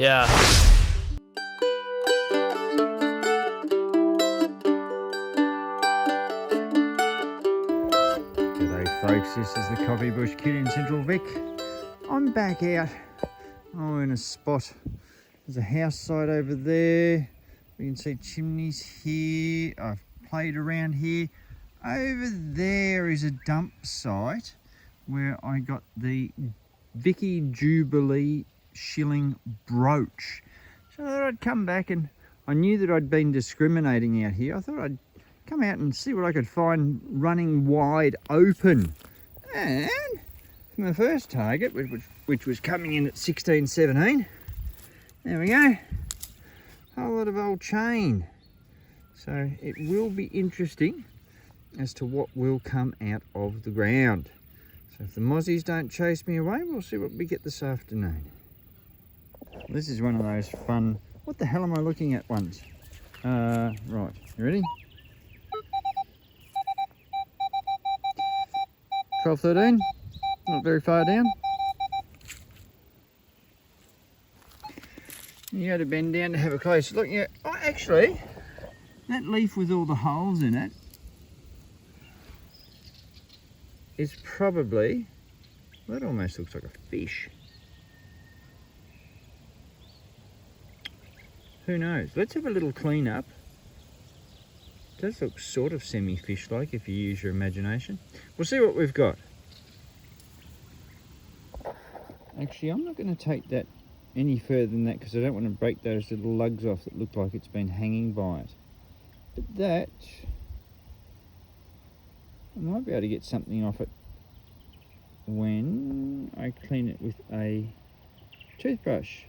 Yeah. G'day folks, this is the Coffee Bush Kid in Central Vic. I'm back out in a spot. There's a house site over there. We can see chimneys here. I've played around here. Over there is a dump site where I got the Vicky Jubilee shilling brooch. So I thought I'd come back, and I knew that I'd been discriminating out here. I thought I'd come out and see what I could find running wide open. And my first target, which was coming in at 16-17, there we go, whole lot of old chain. So it will be interesting as to what will come out of the ground. So if the mozzies don't chase me away, we'll see what we get this afternoon. This is one of those fun, what the hell am I looking at ones? Right, you ready? 12, 13, not very far down. You got to bend down to have a closer look. Yeah, oh, actually, that leaf with all the holes in it is probably, well, that almost looks like a fish. Who knows? Let's have a little clean up. It does look sort of semi-fish like if you use your imagination. We'll see what we've got. Actually, I'm not going to take that any further than that because I don't want to break those little lugs off that look like it's been hanging by it. But that, I might be able to get something off it when I clean it with a toothbrush.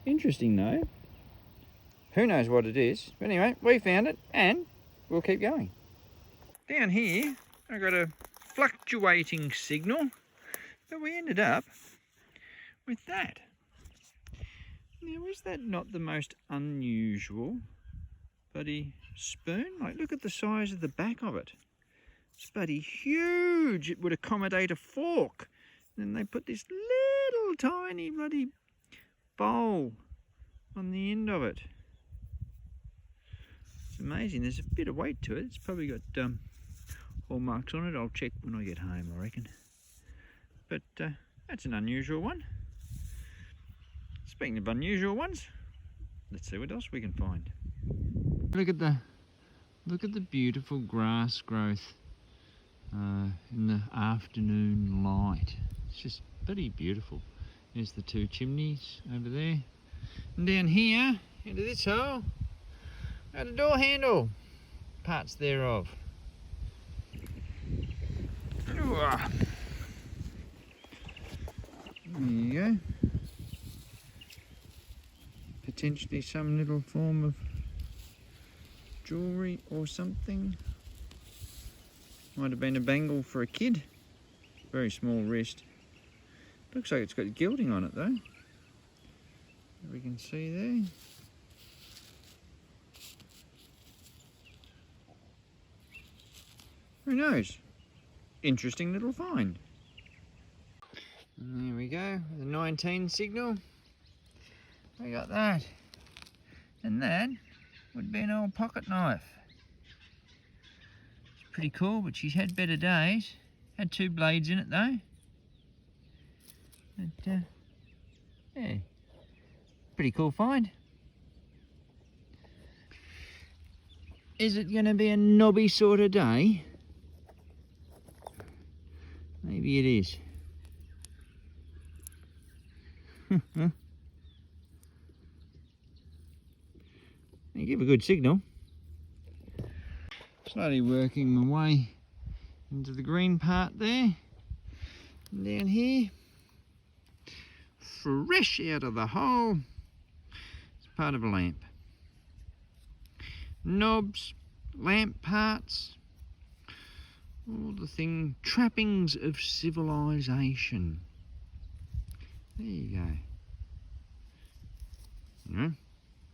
Interesting though. Who knows what it is? But anyway, we found it and we'll keep going. Down here, I got a fluctuating signal, but we ended up with that. Now, is that not the most unusual bloody spoon? Like, look at the size of the back of it. It's bloody huge. It would accommodate a fork. And then they put this little tiny bloody bowl on the end of it. It's amazing. There's a bit of weight to it. It's probably got hallmarks on it. I'll check when I get home, I reckon. But that's an unusual one. Speaking of unusual ones, let's see what else we can find. Look at the beautiful grass growth in the afternoon light. It's just bloody beautiful. There's the two chimneys over there. And down here, into this hole, got a door handle, parts thereof. There you go. Potentially some little form of jewellery or something. Might have been a bangle for a kid. Very small wrist. Looks like it's got gilding on it though. We can see there. Who knows? Interesting little find. And there we go, the 19 signal. We got that. And that would be an old pocket knife. It's pretty cool, but she's had better days. Had two blades in it though. But, yeah, pretty cool find. Is it going to be a knobby sort of day? Maybe it is. I give a good signal. Slowly working my way into the green part there. And down here, fresh out of the hole, it's part of a lamp. Knobs, lamp parts, all the trappings of civilization. There you go. Yeah,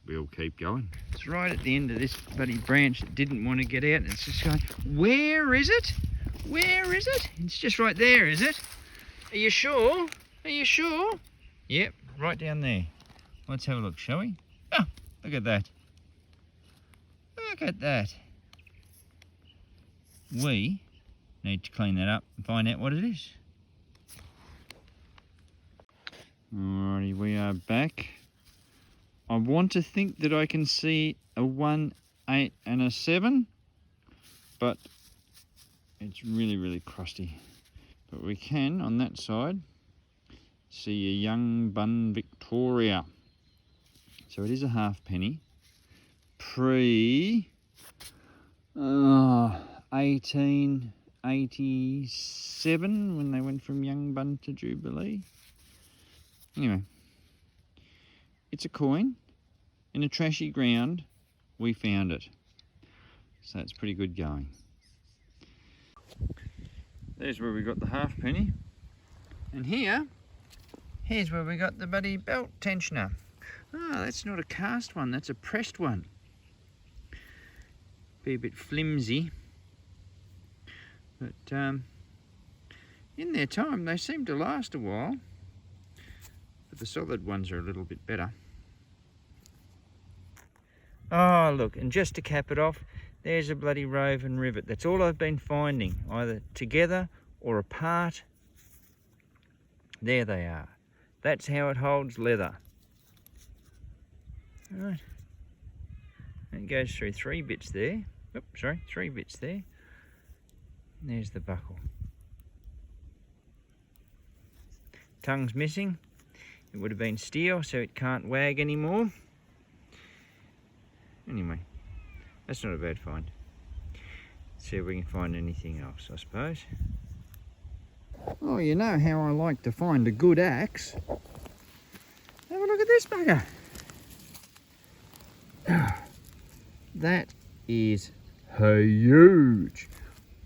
we'll keep going. It's right at the end of this bloody branch that didn't want to get out, and it's just going, where is it? Where is it? It's just right there, is it? Are you sure? Are you sure? Yep, right down there. Let's have a look, shall we? Oh, look at that. Look at that. We need to clean that up and find out what it is. Alrighty, we are back. I want to think that I can see a 1, 8 and a 7, but it's really, really crusty. But we can, on that side, see a young bun Victoria. So it is a halfpenny. Pre 1887 when they went from young bun to Jubilee. Anyway, it's a coin in a trashy ground. We found it, so it's pretty good going. There's where we got the halfpenny, and here's where we got the buddy belt tensioner. Ah, that's not a cast one, that's a pressed one. Be a bit flimsy, but in their time they seem to last a while, but the solid ones are a little bit better. Oh look, and just to cap it off, there's a bloody rove and rivet. That's all I've been finding, either together or apart. There they are. That's how it holds leather. Right. And it goes through 3 bits there. Oops, sorry, 3 bits there. And there's the buckle. Tongue's missing. It would have been steel, so it can't wag anymore. Anyway, that's not a bad find. Let's see if we can find anything else, I suppose. Oh, you know how I like to find a good axe. Have a look at this bugger. That is huge.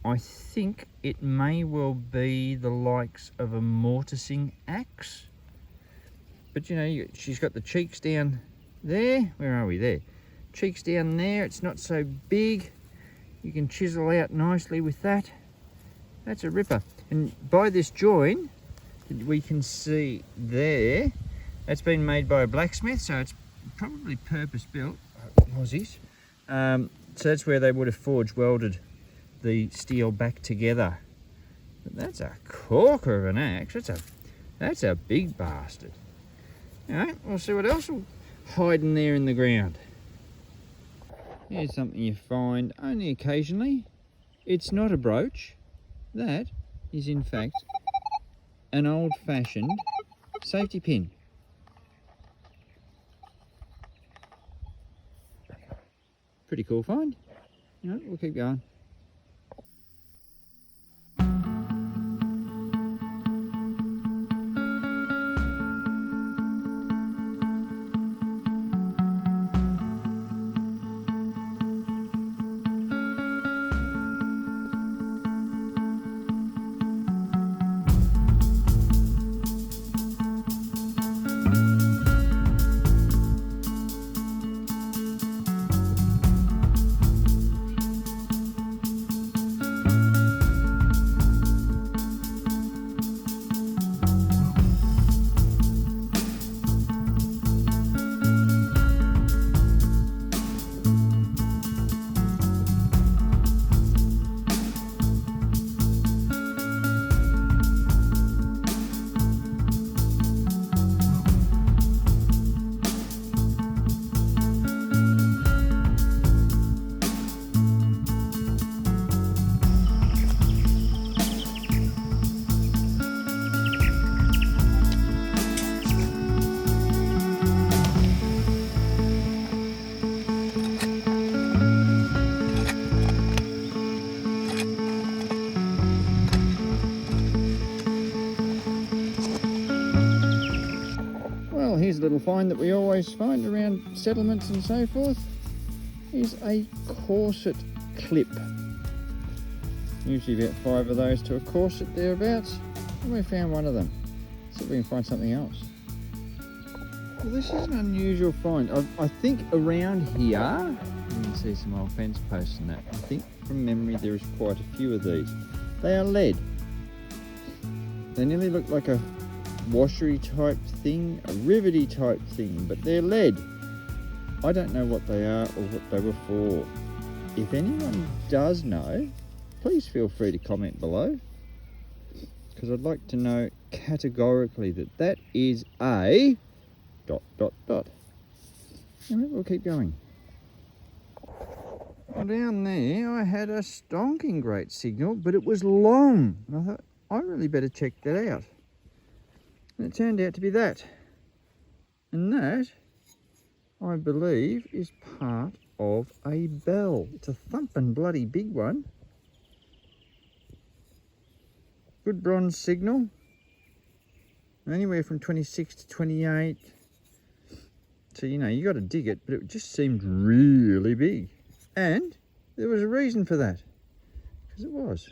I think it may well be the likes of a mortising axe. But you know, she's got the cheeks down there. Where are we? There. Cheeks down there. It's not so big. You can chisel out nicely with that. That's a ripper. And by this join, we can see there, that's been made by a blacksmith, so it's probably purpose-built. Aussies. So that's where they would have forge welded the steel back together. But that's a corker of an axe. That's a big bastard. Alright, we'll see what else will hide in there in the ground. Here's something you find only occasionally. It's not a brooch. That is in fact an old-fashioned safety pin. Pretty cool find. You know, we'll keep going. Here's a little find that we always find around settlements and so forth, is a corset clip. Usually about 5 of those to a corset thereabouts, and we found one of them. See if we can find something else. Well, this is an unusual find. I think around here, you can see some old fence posts and that. I think from memory there is quite a few of these. They are lead. They nearly look like a washery type thing, a rivety type thing, but they're lead. I don't know what they are or what they were for. If anyone does know, please feel free to comment below, because I'd like to know categorically that that is a ... And we'll keep going. Well, down there I had a stonking great signal, but it was long. And I thought, I really better check that out. And it turned out to be that. And that, I believe, is part of a bell. It's a thumping bloody big one. Good bronze signal. Anywhere from 26 to 28. So, you know, you got to dig it, but it just seemed really big. And there was a reason for that, because it was.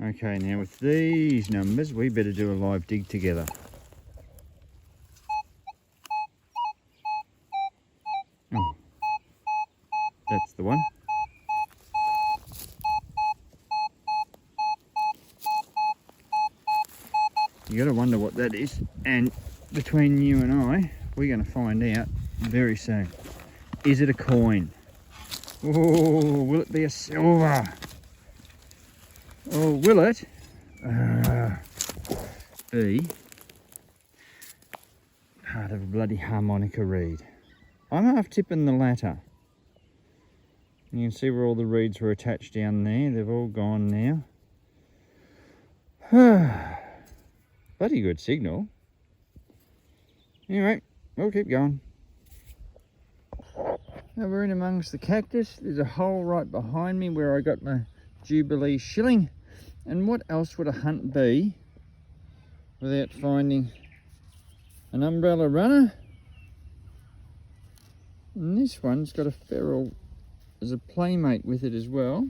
Okay, now with these numbers, we better do a live dig together. Oh, that's the one. You got to wonder what that is, and between you and I, we're going to find out very soon. Is it a coin? Oh, will it be a silver? Or will it be part of a bloody harmonica reed? I'm half tipping the latter. You can see where all the reeds were attached down there. They've all gone now. Bloody good signal. Anyway, we'll keep going. Now we're in amongst the cactus. There's a hole right behind me where I got my Jubilee shilling. And what else would a hunt be without finding an umbrella runner? And this one's got a ferrule as a playmate with it as well.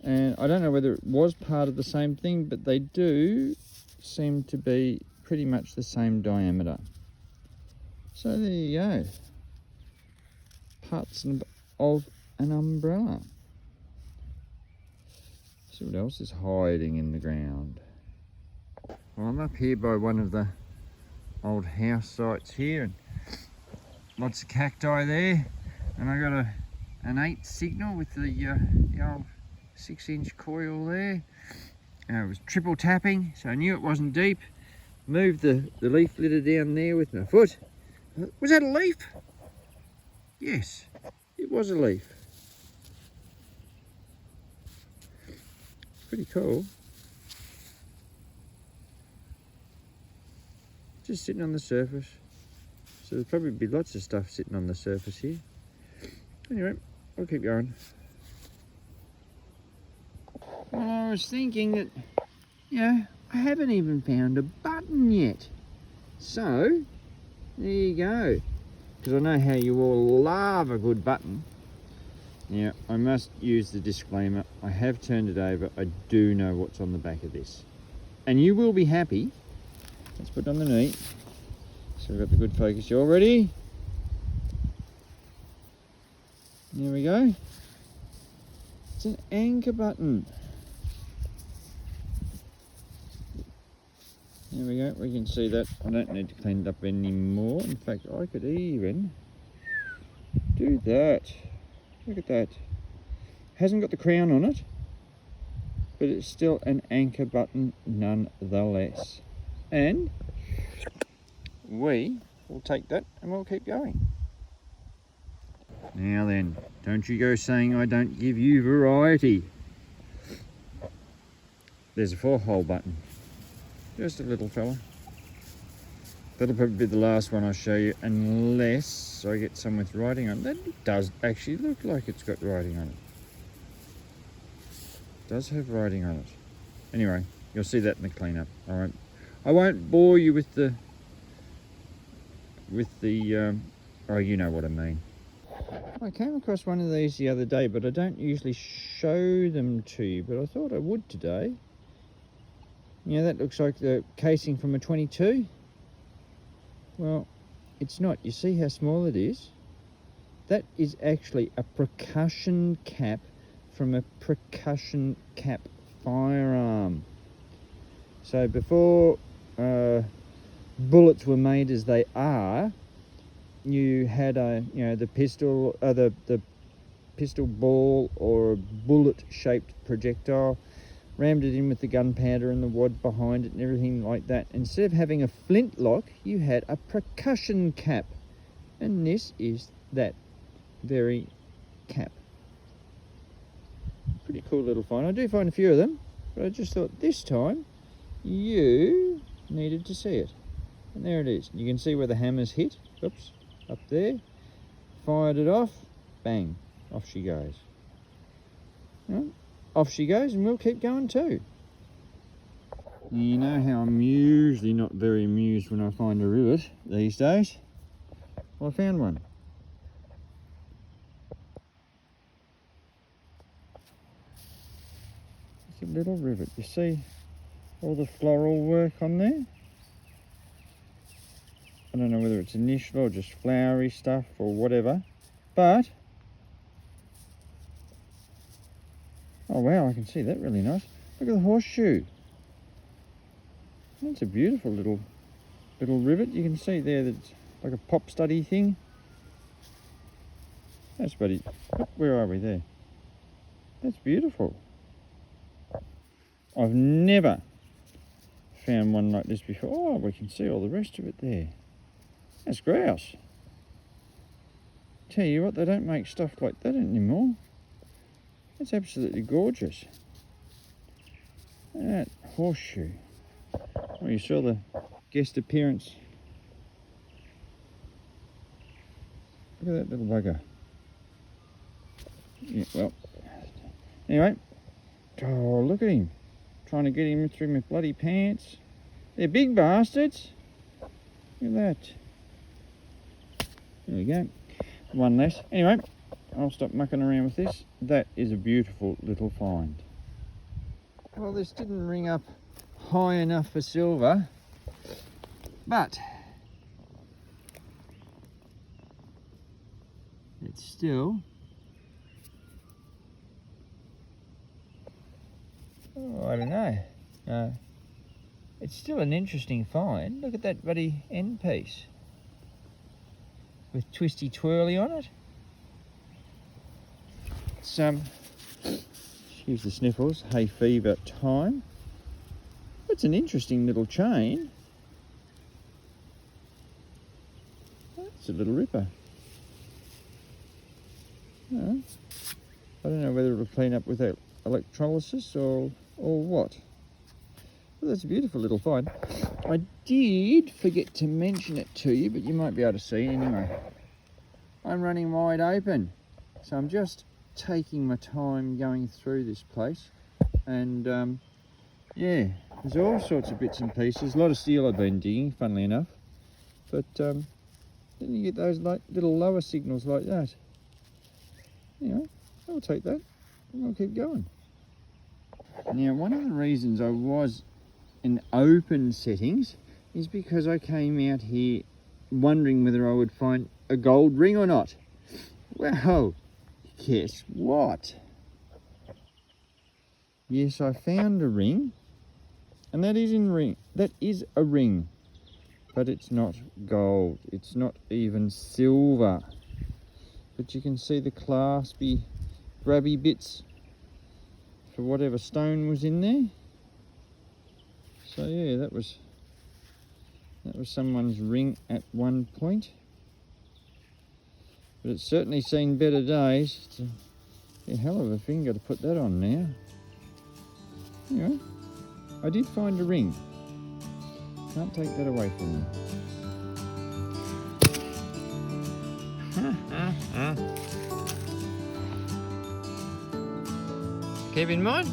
And I don't know whether it was part of the same thing, but they do seem to be pretty much the same diameter. So there you go. Parts of an umbrella. See what else is hiding in the ground. Well, I'm up here by one of the old house sites here, and lots of cacti there, and I got an 8 signal with the old 6-inch coil there. It was triple tapping, so I knew it wasn't deep. Moved the leaf litter down there with my foot. Was that a leaf? Yes, it was a leaf. Pretty cool. Just sitting on the surface. So there'll probably be lots of stuff sitting on the surface here. Anyway, I'll keep going. Well, I was thinking that, I haven't even found a button yet. So, there you go. Because I know how you all love a good button. Now, I must use the disclaimer. I have turned it over. I do know what's on the back of this. And you will be happy. Let's put it on the knee. So we've got the good focus. You all ready? There we go. It's an anchor button. There we go, we can see that. I don't need to clean it up anymore. In fact, I could even do that. Look at that. Hasn't got the crown on it, but it's still an anchor button nonetheless. And we will take that and we'll keep going. Now then, don't you go saying I don't give you variety. There's a 4-hole button. Just a little fella. That'll probably be the last one I show you, unless I get some with writing on it. That does actually look like it's got writing on it. It does have writing on it. Anyway, you'll see that in the cleanup. Alright. I won't bore you with the oh, you know what I mean. I came across one of these the other day, but I don't usually show them to you, but I thought I would today. Yeah, that looks like the casing from a 22. Well, it's not. You see how small it is? That is actually a percussion cap from a percussion cap firearm. So before bullets were made as they are, you had the pistol, the pistol ball or a bullet-shaped projectile, rammed it in with the gunpowder and the wad behind it and everything like that. Instead of having a flintlock, you had a percussion cap, and this is that very cap. Pretty cool little find. I do find a few of them, but I just thought this time you needed to see it. And there it is. You can see where the hammer's hit. Oops, up there. Fired it off. Bang. Off she goes. Well, off she goes, and we'll keep going too. You know how I'm usually not very amused when I find a rivet these days. Well, I found one. It's a little rivet. You see all the floral work on there? I don't know whether it's initial or just flowery stuff or whatever, but oh wow, I can see that really nice. Look at the horseshoe. That's a beautiful little rivet. You can see there that it's like a pop study thing. That's buddy. Where are we there? That's beautiful. I've never found one like this before. Oh, we can see all the rest of it there. That's grouse. Tell you what, they don't make stuff like that anymore. That's absolutely gorgeous. That horseshoe. Well, you saw the guest appearance. Look at that little bugger. Yeah, well, anyway. Oh, look at him. Trying to get him through my bloody pants. They're big bastards. Look at that. There we go. One less. Anyway, I'll stop mucking around with this. That is a beautiful little find. Well, this didn't ring up high enough for silver, but it's still, oh, I don't know. It's still an interesting find. Look at that bloody end piece with twisty twirly on it. It's excuse the sniffles, hay fever time. It's an interesting little chain. That's a little ripper. I don't know whether it'll clean up with electrolysis or what. Well, that's a beautiful little find. I did forget to mention it to you, but you might be able to see it anyway. I'm running wide open, so I'm just taking my time going through this place, and yeah, there's all sorts of bits and pieces. A lot of steel I've been digging, funnily enough, but then you get those like little lower signals like that. Anyway, I'll take that and I'll keep going. Now, one of the reasons I was in open settings is because I came out here wondering whether I would find a gold ring or not. Well, guess what? Yes, I found a ring, and that is a ring, but it's not gold. It's not even silver. But you can see the claspy, grabby bits for whatever stone was in there. So yeah, that was someone's ring at one point. But it's certainly seen better days. It's a hell of a finger to put that on now. Anyway, I did find a ring. Can't take that away from me. Keep in mind,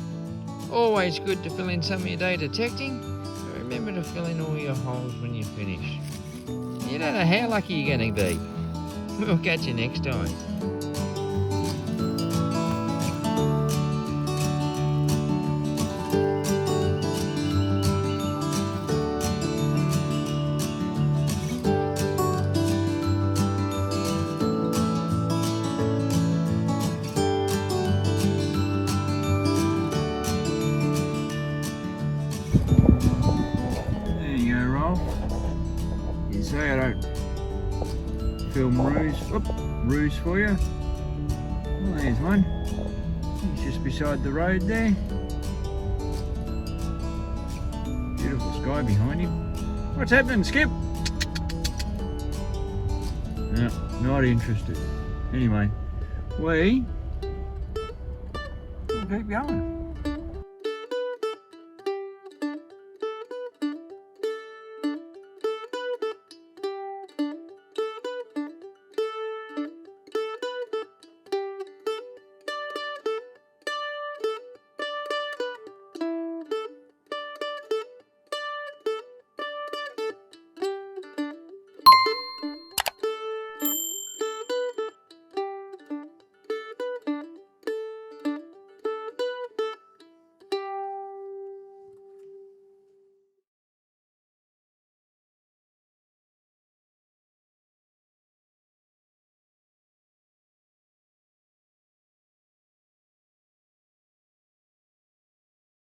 always good to fill in some of your day detecting. But remember to fill in all your holes when you finish. You don't know how lucky you're going to be. We'll catch you next time. film ruse for you. Well, there's one. He's just beside the road there. Beautiful sky behind him. What's happening, Skip? No, not interested. Anyway, we'll keep going.